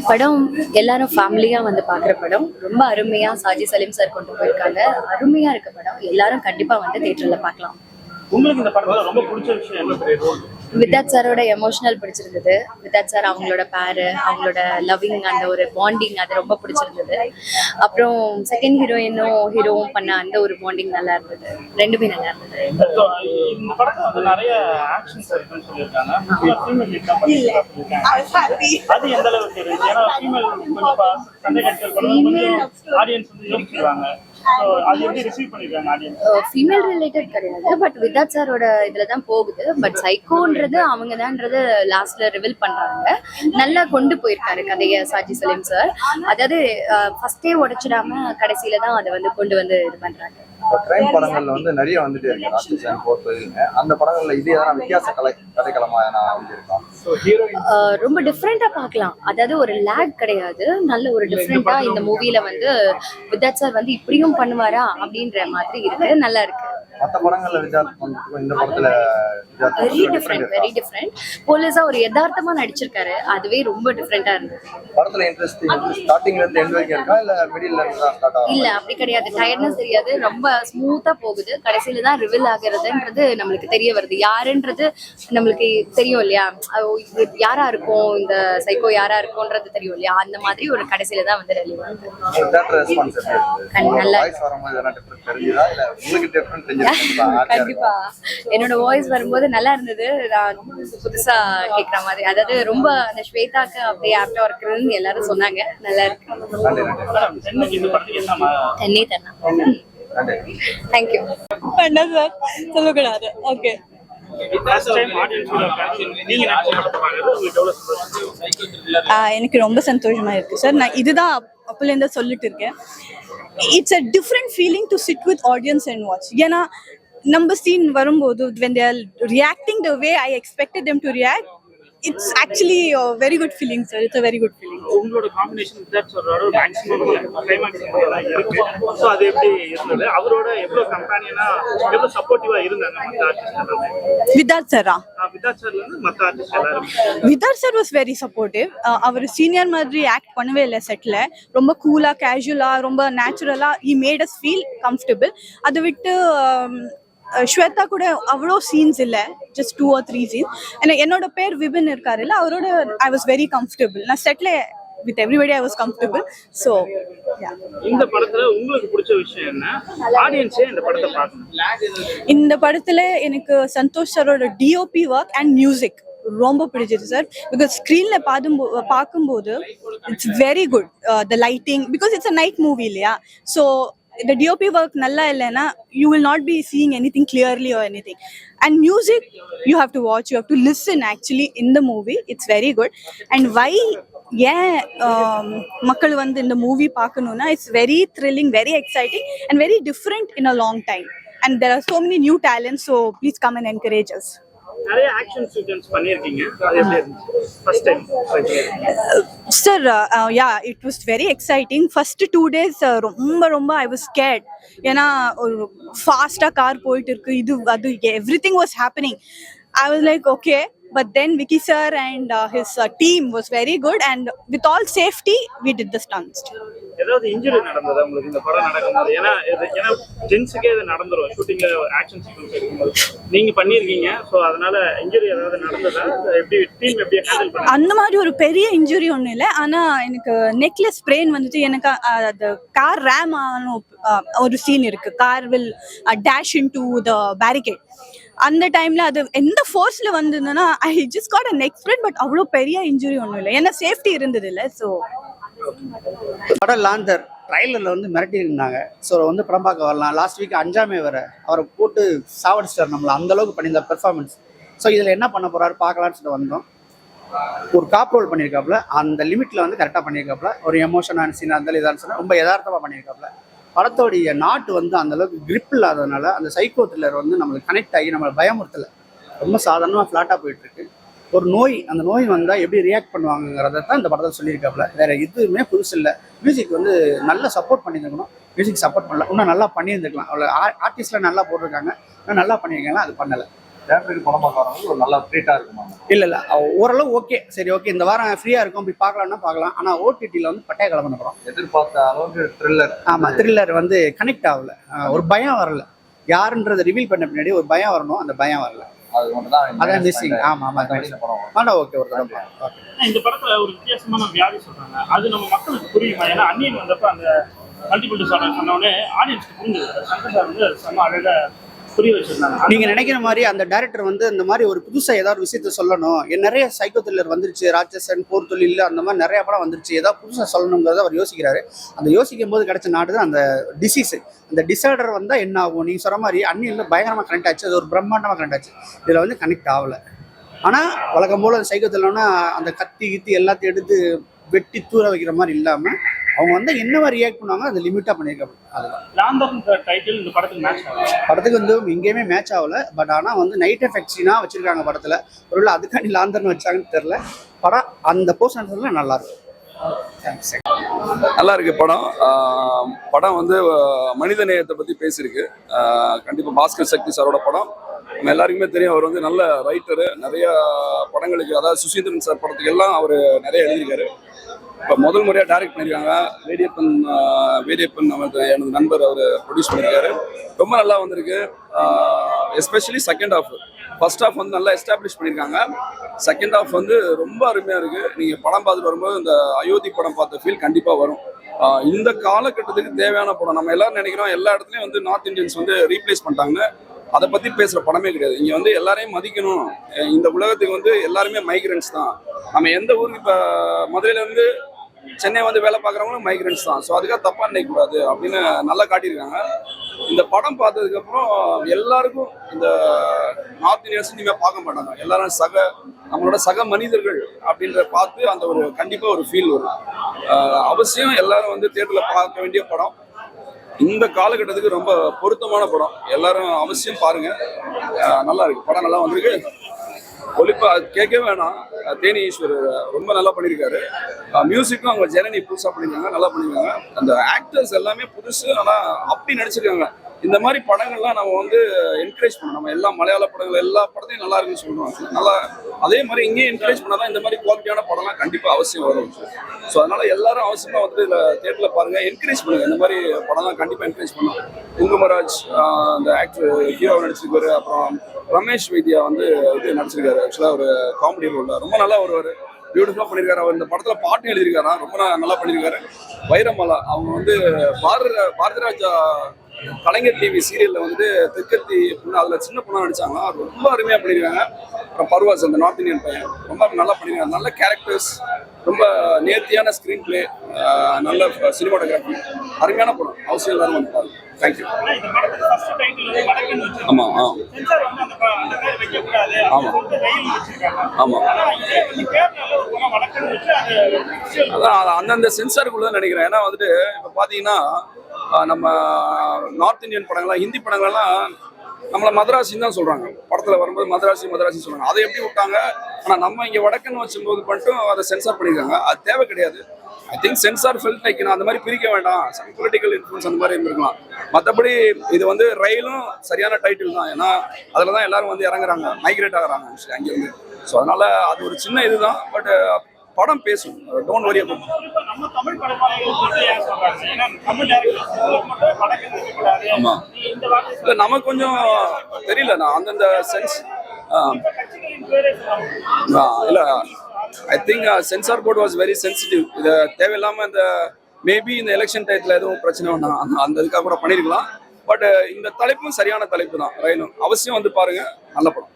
படம் எல்லாரும் ஃபேமிலியா வந்து பாக்குற படம். ரொம்ப அருமையா சாஜி சலீம் சார் கொண்டு போயிருக்காங்க. அருமையா இருக்க படம். எல்லாரும் கண்டிப்பா வந்து தியேட்டர்ல பார்க்கலாம். உங்களுக்கு இந்த படத்துல ரொம்ப பிடிச்ச விஷயம் என்ன? வித்தாத் சாரோட எமோஷனல் பிடிச்சிருந்தது. வித்தாத் சார் அவங்களோட பேரு, அவங்களோட லவ்விங், அந்த ஒரு பாண்டிங் அது ரொம்ப பிடிச்சிருந்தது. அப்புறம் செகண்ட் ஹீரோவும் பண்ண அந்த ஒரு பாண்டிங் நல்லா இருந்தது. ரெண்டுமே நல்லா இருந்தது. இந்த படத்துல வந்து நிறைய ஆக்ஷன்ஸ் இருக்குன்னு சொல்லியிருக்காங்க. அது எந்த அளவுக்கு இருக்கு? ஏன்னா ஃபீமேல் சண்டை கட்சிகள் ஆடியன்ஸ் வந்து யோசிச்சுருவாங்க. ஃபீமேல் ரிலேட்டட் கிடையாது, பட் வித்தாத் சாரோட இதுலதான் போகுது. பட் சைக்கோன்றது அவங்கதான்றது லாஸ்ட்ல ரிவீல் பண்றாங்க. நல்லா கொண்டு போயிருக்காரு கதையை சாஜி சலீம் சார். அதாவது ஃபர்ஸ்டே உடைச்சிடாம கடைசியில தான் அதை வந்து கொண்டு வந்து இது பண்றாங்க. கிரைம் படங்கள்ல வந்து நிறைய வந்துட்டே இருக்கு. அந்த படங்கள்ல இது எதனா வித்தியாச கதைக்களமா ரொம்ப டிஃப்ரெண்டா பார்க்கலாம். அதாவது ஒரு லேக் கிடையாது, நல்ல ஒரு டிஃப்ரெண்டா இந்த மூவில வந்து வித்தாத் சார் வந்து இப்படியும் பண்ணுவாரா அப்படின்ற மாதிரி இருக்கு. நல்லா இருக்கு. மற்ற படங்கள்ல இந்த படத்துல வெரி டிஃப்ரெண்ட். போலீஸா ஒரு யதார்த்தமா நடிச்சிருக்காரு. அதுவே ரொம்ப டிஃப்ரெண்டா இருந்தது. படத்துல இன்ட்ரெஸ்டிங் ஸ்டார்டிங்ல இருந்து எண்ட் வரைக்கும் இருக்கா இல்ல மிடில்ல இருந்து ஸ்டார்ட் ஆகும்? இல்ல அப்படி கிடையாது. டயர்ட்னஸ் தெரியாது. ரொம்ப ஸ்மூத்தா போகுது. கடைசியில தான் ரிவீல் ஆகுறதுன்றது நம்மளுக்கு தெரிய வருது. யாருன்றது நம்மளுக்கு தெரியும் இல்லையா? யாரா இருக்கும் இந்த சைக்கோ, யாரா இருக்கும்ன்றது தெரியும் இல்லையா? அந்த மாதிரி ஒரு கடைசியில தான் வந்து ரிலீவ் ஆகுது. நல்லா கண்டிப்பா என்னோட வாய்ஸ் வரும்போது நல்லா இருந்தது. நான் புதுசா கேக்குற மாதிரி, அதாவது ரொம்ப அந்த ஸ்வேதாக்கு அப்படியே ஆப்டா இருக்குன்னு எல்லாரும் சொன்னாங்க. நல்லா இருக்கு. தென்னை தன்னா. தேங்க்யூ. வேண்டாம் சார், சொல்லக்கூடாது. ஓகே. எனக்கு ரொம்ப சந்தோஷமா இருக்கு சார். நான் இதுதான் அப்பலேருந்து சொல்லிட்டு இருக்கேன். It's a different feeling to sit with audience and watch. ஏன்னா நம்ம சீன் வரும்போது when they are reacting the way I expected them to react, it's actually a very good feeling sir. It's a very good feeling. உங்களோட combination with சொல்றாரு maximum climax இருக்கு. So அது எப்படி இருந்தது? அவரோட எவ்வளவு கம்பெனியனா எவ்வளவு சப்போர்ட்டிவா இருந்தாங்க மத்த ஆர்டிஸ்ட்? விதாத் சாரா? விதாத் சார்ல இருந்து மத்த ஆர்டிஸ்ட் எல்லாரும். விதாத் சார் வாஸ் வெரி சப்போர்ட்டிவ். அவர் சீனியர் மாதிரி ஆக்ட் பண்ணவே இல்லை செட்ல. ரொம்ப கூலா, கேஷுவலா, ரொம்ப நேச்சுரலா he made us feel comfortable. அதை விட்டு ஸ்வேதா கூட அவ்வளோ சீன்ஸ் இல்லை, ஜஸ்ட் 2 or 3 சீன்ஸ். என்னோட பேர் விபின் இருக்காரு இல்லை, அவரோட ஐ வாஸ் வெரி கம்ஃபர்டபுள். நான் செட்ல with everybody I was comfortable. So இந்த படத்துல உங்களுக்கு பிடிச்ச விஷயம் என்ன? ஆடியன்ஸே இந்த படத்தை பார்க்கணும். இந்த படத்துல எனக்கு சந்தோஷ் சாரோட டிஓபி ஒர்க் அண்ட் மியூசிக் ரொம்ப பிடிச்சது சார். பிகாஸ் ஸ்க்ரீன்ல பார்க்கும்போது it's very good. The lighting, because it's a night movie இல்லையா? So the DOP work nalla illena you will not be seeing anything clearly or anything. And music you have to watch, you have to listen actually in the movie. It's very good. And why மக்கள் வந்து இந்த movie பார்க்கணும்னா it's very thrilling, very exciting and very different in a long time. And there are so many new talents, so please come and encourage us. நிறைய action sequence பண்ணிருக்கீங்க. அது எப்படி இருந்துச்சு first time? Sir it was very exciting. First 2 days ரொம்ப I was scared. ஏன்னா ஒரு ஃபாஸ்டா car போயிட்டு இருக்கு, இது அது everything was happening. I was like okay, but then Vicky sir and his team was very good, and with all safety we did the stunts. ஏதாவது injury நடந்ததா உங்களுக்கு இந்த படம் நடக்கும்போது? ஏன்னா ஜென்ஸுக்கே இது நடந்துரும் ஷூட்டிங்ல ஆக்ஷன் சீக்வென்ஸ் இருக்கும்போது. நீங்க பண்ணிருக்கீங்க, சோ அதனால இன்ஜுரி ஏதாவது நடந்ததா? எப்படி டீம் எப்படி ஹேண்டில் பண்ணீங்க? அந்த மாதிரி ஒரு பெரிய இன்ஜுரி ஒன்றும் இல்லை. ஆனா எனக்கு நெக்லஸ் ஸ்ப்ரெயின் வந்துட்டு. எனக்கு அந்த கார் ரேம் ஆன ஒரு சீன் இருக்கு. Car will dash into the barricade. அந்த டைம்ல அது எந்த ஃபோர்ஸ்ல வந்ததுன்னா I just got a neck sprain, but அவ்வளோ பெரிய இன்ஜுரி ஒன்றும் இல்லை. ஏன்னா சேஃப்டி இருந்தது இல்லை. ஸோ படம் லாந்தர் ட்ரைலரில் வந்து மிரட்டி இருந்தாங்க. ஸோ வந்து படம் பார்க்க வரலாம். லாஸ்ட் வீக் 5ஆம் வர அவரை போட்டு சாவடிச்சிட்டார் நம்மளை, அந்தளவுக்கு பண்ணியிருந்தார் பெர்ஃபார்மன்ஸ். ஸோ இதில் என்ன பண்ண போகிறாரு பார்க்கலான்னு சொல்லி வந்தோம். ஒரு காப் ரோல் பண்ணியிருக்காப்புல, அந்த லிமிட்டில் வந்து கரெக்டாக பண்ணியிருக்காப்புல. ஒரு எமோஷனான சீனாக இருந்தாலும் இதான்னு சொன்னால் ரொம்ப யதார்த்தமாக பண்ணியிருக்காப்புல. படத்தோடைய நாட்டு வந்து அந்தளவுக்கு கிரிப் இல்லாததுனால அந்த சைக்கோ த்ரில்லர் வந்து நம்மளுக்கு கனெக்ட் ஆகி நம்மளை பயமுறுத்தலை. ரொம்ப சாதாரணமாக ஃப்ளாட்டாக போயிட்டுருக்கு. ஒரு நோய், அந்த நோய் வந்தால் எப்படி ரியாக்ட் பண்ணுவாங்கிறத தான் இந்த படத்தில் சொல்லியிருக்காப்புல. வேறு எதுவுமே புதுசு இல்லை. மியூசிக் வந்து நல்லா சப்போர்ட் பண்ணியிருந்துக்கணும். மியூசிக் சப்போர்ட் பண்ணல, இன்னும் நல்லா பண்ணியிருந்துக்கலாம். அவ்வளோ ஆர்டிஸ்ட்லாம் நல்லா போட்டிருக்காங்க, இன்னும் நல்லா பண்ணியிருக்காங்க, அது பண்ணலை. தேட்டருக்கு படம் பார்க்க வரவங்க ஒரு நல்ல ட்ரீட்டா இருக்குமா? இல்லை ஓரளவு ஓகே, சரி ஓகே இந்த வாரம் ஃப்ரீயாக இருக்கும் போய் பார்க்கலாம்னா பார்க்கலாம். ஆனால் ஓடிடியில் வந்து பட்டைய கலப்பன படம். எதிர்பார்த்த அளவுக்கு த்ரில்லர். ஆமாம், த்ரில்லர் வந்து கனெக்ட் ஆகல, ஒரு பயம் வரல. யாருன்றதை ரிவீல் பண்ண பின்னாடி ஒரு பயம் வரணும், அந்த பயம் வரல. அது மட்டும் தான் அதான் மிஸ்ஸிங். ஆமாம் படம். ஆனால் ஓகே ஒரு தடவை ஓகே. இந்த படத்துல ஒரு வித்தியாசமான வியாதி சொல்றாங்க, அது நம்ம மக்களுக்கு புரியுமா? ஏன்னா அந்நியன் வந்தப்ப அந்த மல்டிபிள் டிசார்டர் சொன்னோடனே ஆடியன்ஸ்க்கு புரிஞ்சது. சங்கர் சார் வந்து செம்ம அழகா புரிய வச்சிருந்தாங்க. நீங்க நினைக்கிற மாதிரி அந்த டைரக்டர் வந்து இந்த மாதிரி ஒரு புதுசா ஏதாவது விஷயத்த சொல்லணும். நிறைய சைக்கோ த்ரில்லர் வந்துருச்சு, ராட்சசன், போர் தொழில், அந்த மாதிரி நிறைய படம் வந்துருச்சு, ஏதாவது புதுசா சொல்லணுங்கிறத அவர் யோசிக்கிறாரு. அந்த யோசிக்கும் போது கிடைச்ச நாடு தான் அந்த டிசீஸ். அந்த டிசார்டர் வந்தா என்ன ஆகும்? நீங்க சொல்ற மாதிரி அந்நியன்ல பயங்கரமா கனெக்ட் ஆச்சு, அது ஒரு பிரம்மாண்டமா கனெக்ட் ஆச்சு. இதுல வந்து கனெக்ட் ஆகல. ஆனா வழக்கம் போல சைக்கோ த்ரில்லர்னா அந்த கத்தி கித்தி எல்லாத்தையும் எடுத்து வெட்டி தூர வைக்கிற மாதிரி இல்லாம அவங்க வந்து என்ன ரியாக்ட் பண்ணுவாங்க அதை லிமிட்டா பண்ணியிருக்காங்க. அதுதான் லாந்தர்ன்ற டைட்டில் இந்த படத்துக்கு மேட்ச் ஆகும். படத்துக்கு வந்து எங்கேயுமே மேட்ச் ஆகல. பட் ஆனால் வந்து நைட் எஃபெக்ட்ஸ்னா வச்சிருக்காங்க படத்துல. ஒருவேளை அதுக்காண்டி லாந்தர்னு வச்சாங்கன்னு தெரியல. படம் அந்த போர்ஷன்ஸ்ல நல்லா இருக்கும். நல்லா இருக்கு படம். படம் வந்து மனித நேயத்தை பத்தி பேசியிருக்கு. கண்டிப்பா பாஸ்கர் சக்தி சாரோட படம். நம்ம எல்லாருக்குமே தெரியும், அவர் வந்து நல்ல ரைட்டரு. நிறைய படங்களுக்கு, அதாவது சுசீந்திரன் சார் படத்துக்கு எல்லாம் அவர் நிறைய எழுதியிருக்காரு. இப்போ முதல் முறையாக டைரக்ட் பண்ணியிருக்காங்க. வேடியப்பன் எனது நண்பர் அவர் ப்ரொடியூஸ் பண்ணியிருக்காரு. ரொம்ப நல்லா வந்திருக்கு. Especially second half. First half வந்து நல்லா எஸ்டாப்ளிஷ் பண்ணியிருக்காங்க. செகண்ட் ஹாஃப் வந்து ரொம்ப அருமையாக இருக்குது. நீங்கள் படம் பார்த்துட்டு வரும்போது இந்த அயோத்தி படம் பார்த்த ஃபீல் கண்டிப்பாக வரும். இந்த காலகட்டத்துக்கு தேவையான படம். நம்ம எல்லாரும் நினைக்கிறோம் எல்லா இடத்துலையும் வந்து நார்த் இந்தியன்ஸ் வந்து ரீப்ளேஸ் பண்ணிட்டாங்கன்னு. அதை பற்றி பேசுகிற படமே கிடையாது. இங்கே வந்து எல்லாரையும் மதிக்கணும். இந்த உலகத்துக்கு வந்து எல்லாருமே மைக்ரன்ஸ் தான். நம்ம எந்த ஊருக்கு இப்போ மதுரையிலேருந்து சென்னை வந்து வேலை பார்க்குறவங்களும் மைக்ரன்ஸ் தான். ஸோ அதுக்காக தப்பாக நினைக்கக்கூடாது அப்படின்னு நல்லா காட்டியிருக்காங்க. இந்த படம் பார்த்ததுக்கப்புறம் எல்லாருக்கும் இந்த நார்த் இந்தியன்ஸ் இனிமேல் பார்க்க மாட்டாங்க. எல்லாரும் நம்மளோட சக மனிதர்கள் அப்படின்ற பார்த்து அந்த ஒரு கண்டிப்பாக ஒரு ஃபீல் வரும். அவசியம் எல்லாரும் வந்து தியேட்டரில் பார்க்க வேண்டிய படம். இந்த காலகட்டத்துக்கு ரொம்ப பொருத்தமான படம். எல்லாரும் அவசியம் பாருங்க. நல்லா இருக்கு படம், நல்லா வந்திருக்கு. ஒளிப்பா கேட்கவே வேணாம். தேனி ஈஸ்வரர் ரொம்ப நல்லா பண்ணியிருக்காரு. மியூசிக்கும் அவங்க ஜனனி புதுசாக பண்ணியிருக்காங்க, நல்லா பண்ணியிருக்காங்க. அந்த ஆக்டர்ஸ் எல்லாமே புதுசு, ஆனால் அப்படி நடிச்சிருக்காங்க. இந்த மாதிரி படங்கள்லாம் நம்ம வந்து என்கரேஜ் பண்ணணும். நம்ம எல்லா மலையாள படங்கள் எல்லா படத்தையும் நல்லா இருக்குன்னு சொல்லுவோம். நல்லா அதே மாதிரி இங்கேயும் என்கரேஜ் பண்ணாதான் இந்த மாதிரி குவாலிட்டியான படம்லாம் கண்டிப்பாக அவசியம் வரும். ஸோ அதனால எல்லாரும் அவசியமாக வந்து இதில் தேட்டரில் பாருங்க, என்கரேஜ் பண்ணுங்க. இந்த மாதிரி படம்லாம் கண்டிப்பாக என்கரேஜ் பண்ணணும். குங்குமராஜ் அந்த ஆக்டர் ஹீரோ நடிச்சிருக்காரு. அப்புறம் ரமேஷ் வைத்தியா வந்து இது நடிச்சிருக்காரு. ஆக்சுவலாக ஒரு காமெடி ரோல் ரொம்ப நல்லா வருவார். பியூட்டிஃபுல்லாக பண்ணியிருக்காரு. அவர் இந்த படத்தில் பாட்டு எழுதியிருக்காரா, ரொம்ப நல்லா பண்ணியிருக்காரு. வைரமலா அவங்க வந்து பாரதிராஜா கலைஞர் டிவி சீரியல்ல வந்து தெற்கத்தி அதுல சின்ன பொண்ணா நடிச்சாங்க. ரொம்ப அருமையா பண்ணிருக்காங்க. அப்புறம் பர்வாஸ் அந்த நார்த் இந்தியன் பையன் ரொம்ப நல்லா பண்ணிருக்காங்க. நல்ல கேரக்டர்ஸ், ரொம்ப நேர்த்தியான ஸ்கிரீன் பிளே, நல்ல சினிமாட்டோகிராஃபி, அருமையான படம். அவசியம் எல்லாரும் வந்து பாருங்க. தேங்க்யூ. ஆமா ஆமா அதான் அந்தந்த சென்சாருக்குள்ள நினைக்கிறேன். ஏன்னா வந்துட்டு இப்ப பாத்தீங்கன்னா நம்ம நார்த் இந்தியன் படங்கள்லாம், ஹிந்தி படங்கள்லாம் நம்மளை மதராசின்னு தான் சொல்றாங்க. படத்துல வரும்போது மதராசி சொல்றாங்க. அதை எப்படி விட்டாங்க? ஆனா நம்ம இங்க வடக்குன்னு வச்சும்போது மட்டும் அதை சென்சார் பண்ணிருக்காங்க. அது தேவை கிடையாது. ஐ திங்க் சென்சார் ஃபெல்ட் லைக் அந்த மாதிரி பிரிக்க வேண்டாம். சம் பொலிட்டிக்கல் இன்ஃப்ளூன்ஸ் அந்த மாதிரி இருந்திருக்கலாம். மற்றபடி இது வந்து ரயிலும் சரியான டைட்டில் தான். ஏன்னா அதில் தான் எல்லாரும் வந்து இறங்குறாங்க, மைக்ரேட் ஆகுறாங்க அங்கேருந்து. ஸோ அதனால அது ஒரு சின்ன இதுதான். பட் படம் பேசும். Don't worry about. ஆமா இல்லை நமக்கு கொஞ்சம் தெரியல. நான் அந்தந்த சென்ஸ் இல்லை. I think sensor board was very sensitive. இதை தேவையில்லாமல் இந்த மேபி இந்த எலெக்ஷன் டயத்தில் எதுவும் பிரச்சனை வேணாம், அந்த இதுக்காக கூட பண்ணியிருக்கலாம். பட் இந்த தலைப்பும் சரியான தலைப்பு தான். ரயிலும் அவசியம் வந்து பாருங்க, நல்ல படம்.